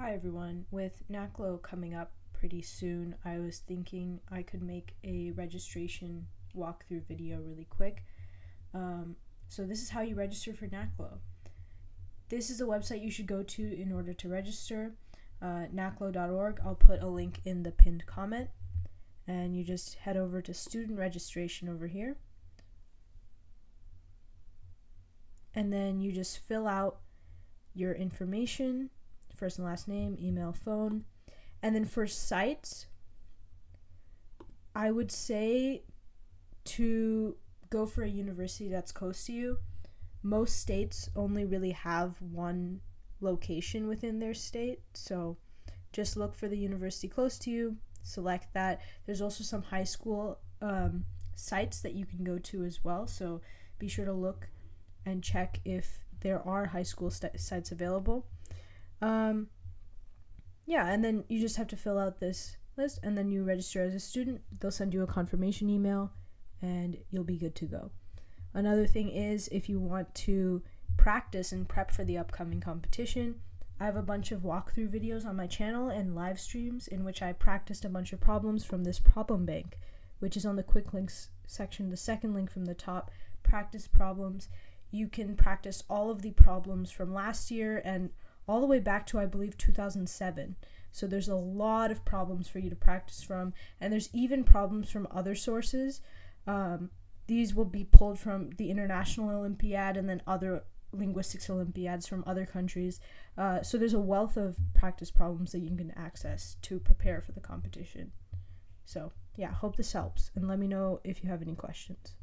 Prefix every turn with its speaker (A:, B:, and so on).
A: Hi everyone. With NACLO coming up pretty soon, I was thinking I could make a registration walkthrough video really quick. So this is how you register for NACLO. This is a website you should go to in order to register, naclo.org. I'll put a link in the pinned comment, and you just head over to student registration over here, and then you just fill out your information, first and last name, email, phone. And then for sites, I would say to go for a university that's close to you. Most states only really have one location within their state, so just look for the university close to you, select that. There's also some high school sites that you can go to as well, so be sure to look and check if there are high school sites available. And then you just have to fill out this list, and then you register as a student. They'll send you a confirmation email, and you'll be good to go. Another thing is, if you want to practice and prep for the upcoming competition, I have a bunch of walkthrough videos on my channel and live streams in which I practiced a bunch of problems from this problem bank, which is on the quick links section, the second link from the top, practice problems. You can practice all of the problems from last year and all the way back to, I believe, 2007. So there's a lot of problems for you to practice from, and there's even problems from other sources. These will be pulled from the International Olympiad and then other linguistics Olympiads from other countries. So there's a wealth of practice problems that you can access to prepare for the competition. So yeah, hope this helps, and let me know if you have any questions.